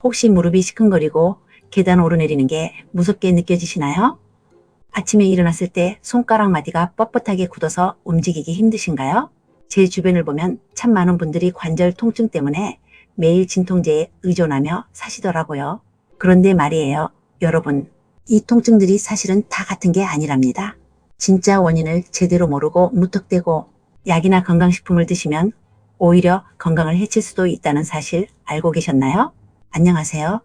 혹시 무릎이 시큰거리고 계단 오르내리는 게 무섭게 느껴지시나요? 아침에 일어났을 때 손가락 마디가 뻣뻣하게 굳어서 움직이기 힘드신가요? 제 주변을 보면 참 많은 분들이 관절 통증 때문에 매일 진통제에 의존하며 사시더라고요. 그런데 말이에요, 여러분. 이 통증들이 사실은 다 같은 게 아니랍니다. 진짜 원인을 제대로 모르고 무턱대고 약이나 건강식품을 드시면 오히려 건강을 해칠 수도 있다는 사실 알고 계셨나요? 안녕하세요.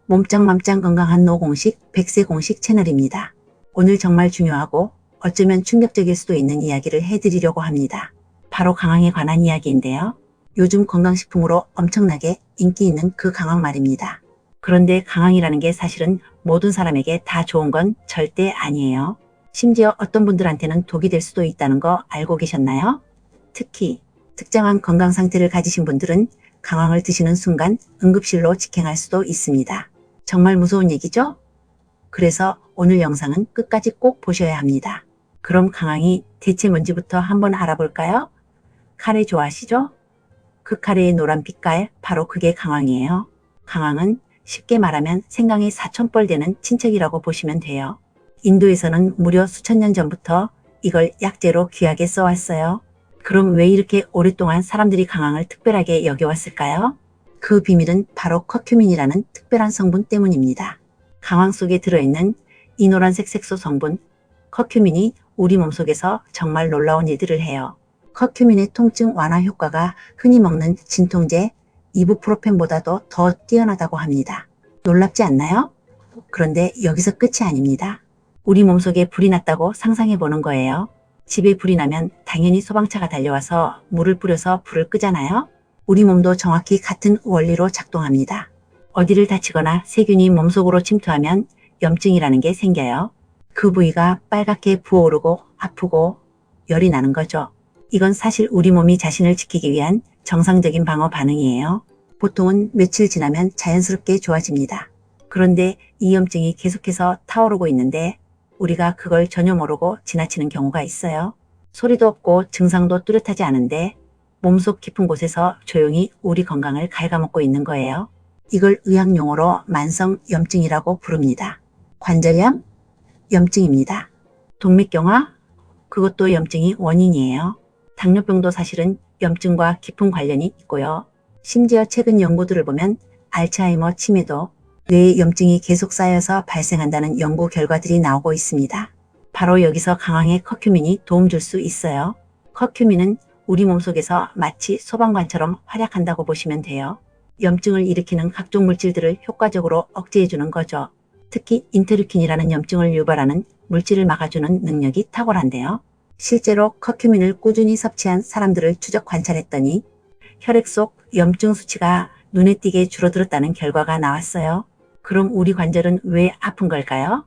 몸짱맘짱 건강한 노 공식 100세 공식 채널입니다. 오늘 정말 중요하고 어쩌면 충격적일 수도 있는 이야기를 해드리려고 합니다. 바로 강황에 관한 이야기인데요. 요즘 건강식품으로 엄청나게 인기 있는 그 강황 말입니다. 그런데 강황이라는 게 사실은 모든 사람에게 다 좋은 건 절대 아니에요. 심지어 어떤 분들한테는 독이 될 수도 있다는 거 알고 계셨나요? 특히 특정한 건강 상태를 가지신 분들은 강황을 드시는 순간 응급실로 직행할 수도 있습니다. 정말 무서운 얘기죠? 그래서 오늘 영상은 끝까지 꼭 보셔야 합니다. 그럼 강황이 대체 뭔지부터 한번 알아볼까요? 카레 좋아하시죠? 그 카레의 노란 빛깔, 바로 그게 강황이에요. 강황은 쉽게 말하면 생강의 사촌뻘 되는 친척이라고 보시면 돼요. 인도에서는 무려 수천 년 전부터 이걸 약재로 귀하게 써왔어요. 그럼 왜 이렇게 오랫동안 사람들이 강황을 특별하게 여겨왔을까요? 그 비밀은 바로 커큐민이라는 특별한 성분 때문입니다. 강황 속에 들어있는 이 노란색 색소 성분, 커큐민이 우리 몸속에서 정말 놀라운 일들을 해요. 커큐민의 통증 완화 효과가 흔히 먹는 진통제 이부프로펜보다도 더 뛰어나다고 합니다. 놀랍지 않나요? 그런데 여기서 끝이 아닙니다. 우리 몸속에 불이 났다고 상상해 보는 거예요. 집에 불이 나면 당연히 소방차가 달려와서 물을 뿌려서 불을 끄잖아요. 우리 몸도 정확히 같은 원리로 작동합니다. 어디를 다치거나 세균이 몸속으로 침투하면 염증이라는 게 생겨요. 그 부위가 빨갛게 부어오르고 아프고 열이 나는 거죠. 이건 사실 우리 몸이 자신을 지키기 위한 정상적인 방어 반응이에요. 보통은 며칠 지나면 자연스럽게 좋아집니다. 그런데 이 염증이 계속해서 타오르고 있는데 우리가 그걸 전혀 모르고 지나치는 경우가 있어요. 소리도 없고 증상도 뚜렷하지 않은데 몸속 깊은 곳에서 조용히 우리 건강을 갉아먹고 있는 거예요. 이걸 의학용어로 만성염증이라고 부릅니다. 관절염? 염증입니다. 동맥경화? 그것도 염증이 원인이에요. 당뇨병도 사실은 염증과 깊은 관련이 있고요. 심지어 최근 연구들을 보면 알츠하이머 치매도 뇌에 염증이 계속 쌓여서 발생한다는 연구 결과들이 나오고 있습니다. 바로 여기서 강황의 커큐민이 도움 줄 수 있어요. 커큐민은 우리 몸속에서 마치 소방관처럼 활약한다고 보시면 돼요. 염증을 일으키는 각종 물질들을 효과적으로 억제해주는 거죠. 특히 인테르킨이라는 염증을 유발하는 물질을 막아주는 능력이 탁월한데요. 실제로 커큐민을 꾸준히 섭취한 사람들을 추적 관찰했더니 혈액 속 염증 수치가 눈에 띄게 줄어들었다는 결과가 나왔어요. 그럼 우리 관절은 왜 아픈 걸까요?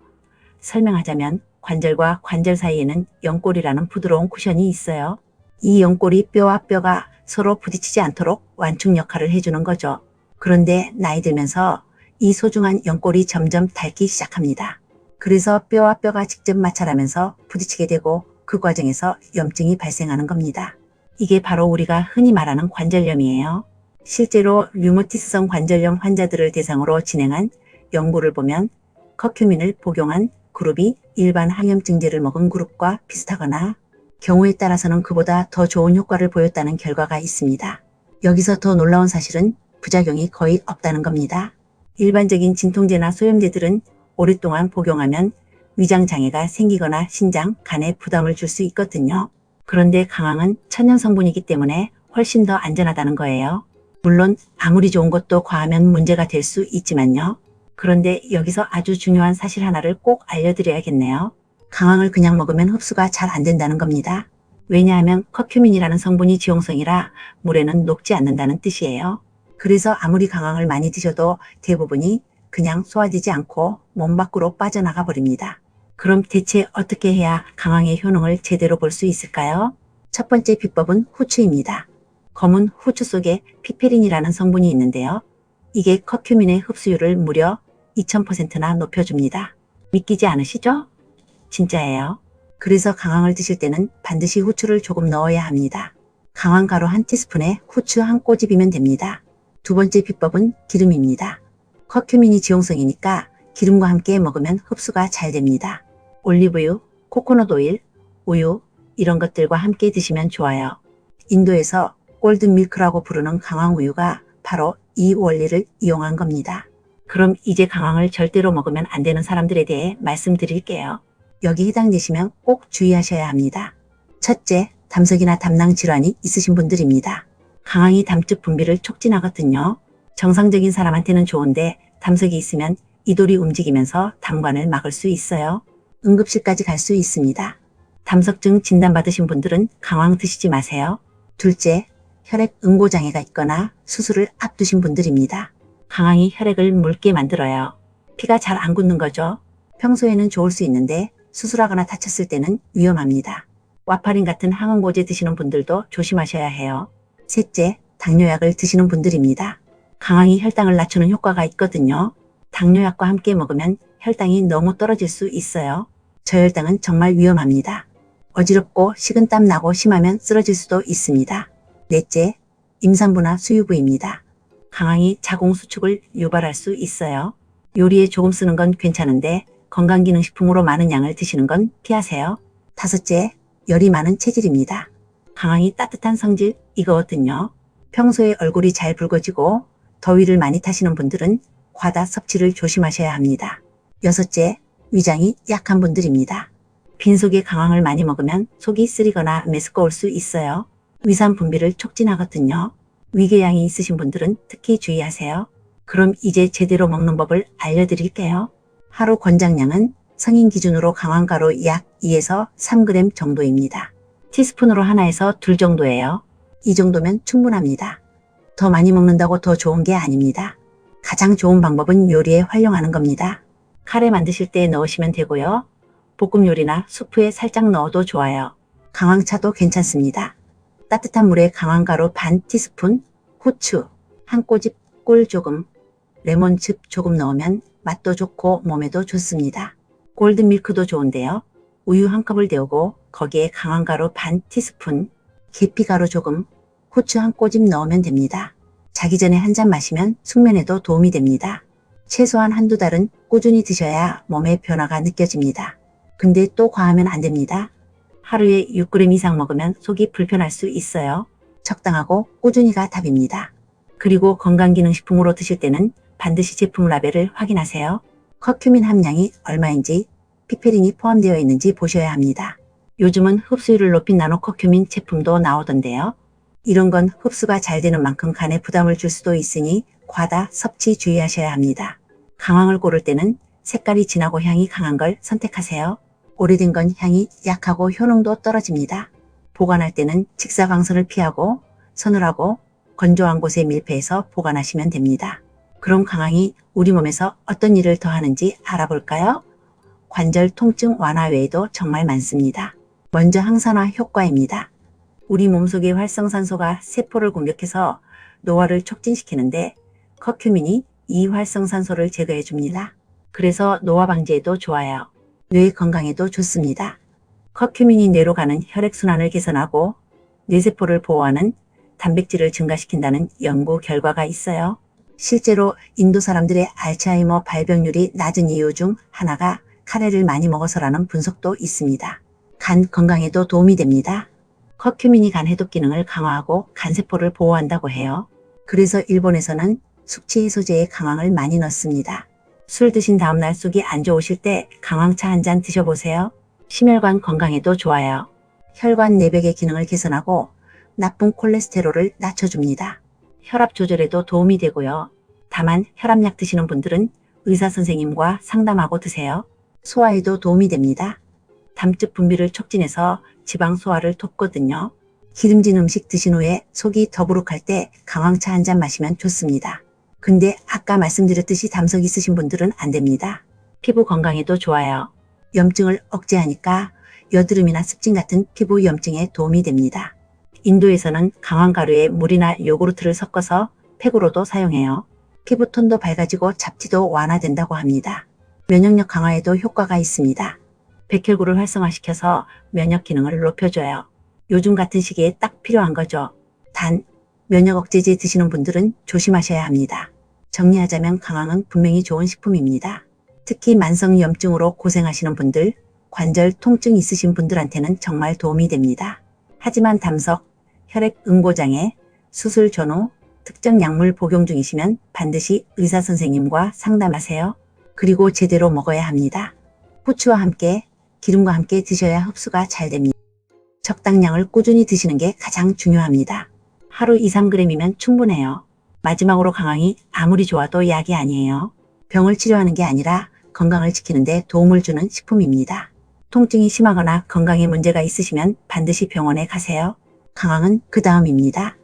설명하자면 관절과 관절 사이에는 연골이라는 부드러운 쿠션이 있어요. 이 연골이 뼈와 뼈가 서로 부딪히지 않도록 완충 역할을 해주는 거죠. 그런데 나이 들면서 이 소중한 연골이 점점 닳기 시작합니다. 그래서 뼈와 뼈가 직접 마찰하면서 부딪히게 되고 그 과정에서 염증이 발생하는 겁니다. 이게 바로 우리가 흔히 말하는 관절염이에요. 실제로 류머티스성 관절염 환자들을 대상으로 진행한 연구를 보면 커큐민을 복용한 그룹이 일반 항염증제를 먹은 그룹과 비슷하거나 경우에 따라서는 그보다 더 좋은 효과를 보였다는 결과가 있습니다. 여기서 더 놀라운 사실은 부작용이 거의 없다는 겁니다. 일반적인 진통제나 소염제들은 오랫동안 복용하면 위장장애가 생기거나 신장, 간에 부담을 줄 수 있거든요. 그런데 강황은 천연 성분이기 때문에 훨씬 더 안전하다는 거예요. 물론 아무리 좋은 것도 과하면 문제가 될 수 있지만요. 그런데 여기서 아주 중요한 사실 하나를 꼭 알려드려야겠네요. 강황을 그냥 먹으면 흡수가 잘 안 된다는 겁니다. 왜냐하면 커큐민이라는 성분이 지용성이라 물에는 녹지 않는다는 뜻이에요. 그래서 아무리 강황을 많이 드셔도 대부분이 그냥 소화되지 않고 몸 밖으로 빠져나가 버립니다. 그럼 대체 어떻게 해야 강황의 효능을 제대로 볼 수 있을까요? 첫 번째 비법은 후추입니다. 검은 후추 속에 피페린이라는 성분이 있는데요. 이게 커큐민의 흡수율을 무려 2000%나 높여줍니다. 믿기지 않으시죠? 진짜예요. 그래서 강황을 드실 때는 반드시 후추를 조금 넣어야 합니다. 강황 가루 1티스푼에 후추 1꼬집이면 됩니다. 두 번째 비법은 기름입니다. 커큐민이 지용성이니까 기름과 함께 먹으면 흡수가 잘 됩니다. 올리브유, 코코넛 오일, 우유 이런 것들과 함께 드시면 좋아요. 인도에서 골든밀크라고 부르는 강황우유가 바로 이 원리를 이용한 겁니다. 그럼 이제 강황을 절대로 먹으면 안 되는 사람들에 대해 말씀드릴게요. 여기 해당되시면 꼭 주의하셔야 합니다. 첫째, 담석이나 담낭 질환이 있으신 분들입니다. 강황이 담즙 분비를 촉진하거든요. 정상적인 사람한테는 좋은데 담석이 있으면 이돌이 움직이면서 담관을 막을 수 있어요. 응급실까지 갈 수 있습니다. 담석증 진단받으신 분들은 강황 드시지 마세요. 둘째, 혈액 응고장애가 있거나 수술을 앞두신 분들입니다. 강황이 혈액을 묽게 만들어요. 피가 잘 안 굳는 거죠. 평소에는 좋을 수 있는데 수술하거나 다쳤을 때는 위험합니다. 와파린 같은 항응고제 드시는 분들도 조심하셔야 해요. 셋째, 당뇨약을 드시는 분들입니다. 강황이 혈당을 낮추는 효과가 있거든요. 당뇨약과 함께 먹으면 혈당이 너무 떨어질 수 있어요. 저혈당은 정말 위험합니다. 어지럽고 식은땀 나고 심하면 쓰러질 수도 있습니다. 넷째, 임산부나 수유부입니다. 강황이 자궁수축을 유발할 수 있어요. 요리에 조금 쓰는 건 괜찮은데 건강기능식품으로 많은 양을 드시는 건 피하세요. 다섯째, 열이 많은 체질입니다. 강황이 따뜻한 성질 이거거든요. 평소에 얼굴이 잘 붉어지고 더위를 많이 타시는 분들은 과다 섭취를 조심하셔야 합니다. 여섯째, 위장이 약한 분들입니다. 빈속에 강황을 많이 먹으면 속이 쓰리거나 메스꺼울 수 있어요. 위산 분비를 촉진하거든요. 위궤양이 있으신 분들은 특히 주의하세요. 그럼 이제 제대로 먹는 법을 알려드릴게요. 하루 권장량은 성인 기준으로 강황가루 약 2에서 3g 정도입니다. 티스푼으로 하나에서 둘 정도예요. 이 정도면 충분합니다. 더 많이 먹는다고 더 좋은 게 아닙니다. 가장 좋은 방법은 요리에 활용하는 겁니다. 카레 만드실 때 넣으시면 되고요. 볶음 요리나 수프에 살짝 넣어도 좋아요. 강황차도 괜찮습니다. 따뜻한 물에 강황가루 반 티스푼, 후추, 한 꼬집 꿀 조금, 레몬즙 조금 넣으면 맛도 좋고 몸에도 좋습니다. 골든밀크도 좋은데요. 우유 한 컵을 데우고 거기에 강황가루 반 티스푼, 계피가루 조금, 후추 한 꼬집 넣으면 됩니다. 자기 전에 한 잔 마시면 숙면에도 도움이 됩니다. 최소한 한두 달은 꾸준히 드셔야 몸의 변화가 느껴집니다. 근데 또 과하면 안 됩니다. 하루에 6g 이상 먹으면 속이 불편할 수 있어요. 적당하고 꾸준히가 답입니다. 그리고 건강기능식품으로 드실 때는 반드시 제품 라벨을 확인하세요. 커큐민 함량이 얼마인지, 피페린이 포함되어 있는지 보셔야 합니다. 요즘은 흡수율을 높인 나노커큐민 제품도 나오던데요. 이런 건 흡수가 잘 되는 만큼 간에 부담을 줄 수도 있으니 과다 섭취 주의하셔야 합니다. 강황을 고를 때는 색깔이 진하고 향이 강한 걸 선택하세요. 오래된 건 향이 약하고 효능도 떨어집니다. 보관할 때는 직사광선을 피하고 서늘하고 건조한 곳에 밀폐해서 보관하시면 됩니다. 그럼 강황이 우리 몸에서 어떤 일을 더 하는지 알아볼까요? 관절 통증 완화 외에도 정말 많습니다. 먼저 항산화 효과입니다. 우리 몸속의 활성산소가 세포를 공격해서 노화를 촉진시키는데 커큐민이 이 활성산소를 제거해 줍니다. 그래서 노화 방지에도 좋아요. 뇌 건강에도 좋습니다. 커큐민이 뇌로 가는 혈액순환을 개선하고 뇌세포를 보호하는 단백질을 증가시킨다는 연구 결과가 있어요. 실제로 인도 사람들의 알츠하이머 발병률이 낮은 이유 중 하나가 카레를 많이 먹어서라는 분석도 있습니다. 간 건강에도 도움이 됩니다. 커큐민이 간 해독 기능을 강화하고 간세포를 보호한다고 해요. 그래서 일본에서는 숙취 해소제에 강황을 많이 넣습니다. 술 드신 다음날 속이 안 좋으실 때 강황차 한 잔 드셔보세요. 심혈관 건강에도 좋아요. 혈관 내벽의 기능을 개선하고 나쁜 콜레스테롤을 낮춰줍니다. 혈압 조절에도 도움이 되고요. 다만 혈압약 드시는 분들은 의사 선생님과 상담하고 드세요. 소화에도 도움이 됩니다. 담즙 분비를 촉진해서 지방 소화를 돕거든요. 기름진 음식 드신 후에 속이 더부룩할 때 강황차 한 잔 마시면 좋습니다. 근데 아까 말씀드렸듯이 담석 있으신 분들은 안 됩니다. 피부 건강에도 좋아요. 염증을 억제하니까 여드름이나 습진 같은 피부 염증에 도움이 됩니다. 인도에서는 강황가루에 물이나 요구르트를 섞어서 팩으로도 사용해요. 피부톤도 밝아지고 잡티도 완화된다고 합니다. 면역력 강화에도 효과가 있습니다. 백혈구를 활성화시켜서 면역 기능을 높여줘요. 요즘 같은 시기에 딱 필요한 거죠. 단, 면역 억제제 드시는 분들은 조심하셔야 합니다. 정리하자면 강황은 분명히 좋은 식품입니다. 특히 만성염증으로 고생하시는 분들, 관절 통증 있으신 분들한테는 정말 도움이 됩니다. 하지만 담석, 혈액 응고장애, 수술 전후, 특정 약물 복용 중이시면 반드시 의사 선생님과 상담하세요. 그리고 제대로 먹어야 합니다. 후추와 함께, 기름과 함께 드셔야 흡수가 잘 됩니다. 적당량을 꾸준히 드시는 게 가장 중요합니다. 하루 2-3g이면 충분해요. 마지막으로 강황이 아무리 좋아도 약이 아니에요. 병을 치료하는 게 아니라 건강을 지키는 데 도움을 주는 식품입니다. 통증이 심하거나 건강에 문제가 있으시면 반드시 병원에 가세요. 강황은 그 다음입니다.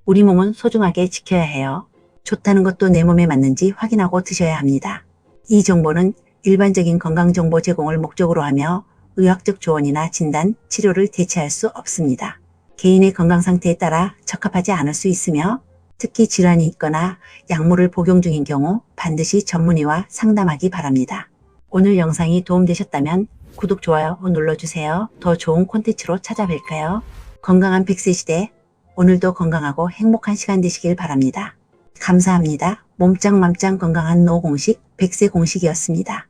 우리 몸은 소중하게 지켜야 해요. 좋다는 것도 내 몸에 맞는지 확인하고 드셔야 합니다. 이 정보는 일반적인 건강정보 제공을 목적으로 하며 의학적 조언이나 진단, 치료를 대체할 수 없습니다. 개인의 건강 상태에 따라 적합하지 않을 수 있으며 특히 질환이 있거나 약물을 복용 중인 경우 반드시 전문의와 상담하기 바랍니다. 오늘 영상이 도움되셨다면 구독, 좋아요 눌러주세요. 더 좋은 콘텐츠로 찾아뵐까요? 건강한 100세 시대, 오늘도 건강하고 행복한 시간 되시길 바랍니다. 감사합니다. 몸짱맘짱 건강한 노 공식 100세 공식이었습니다.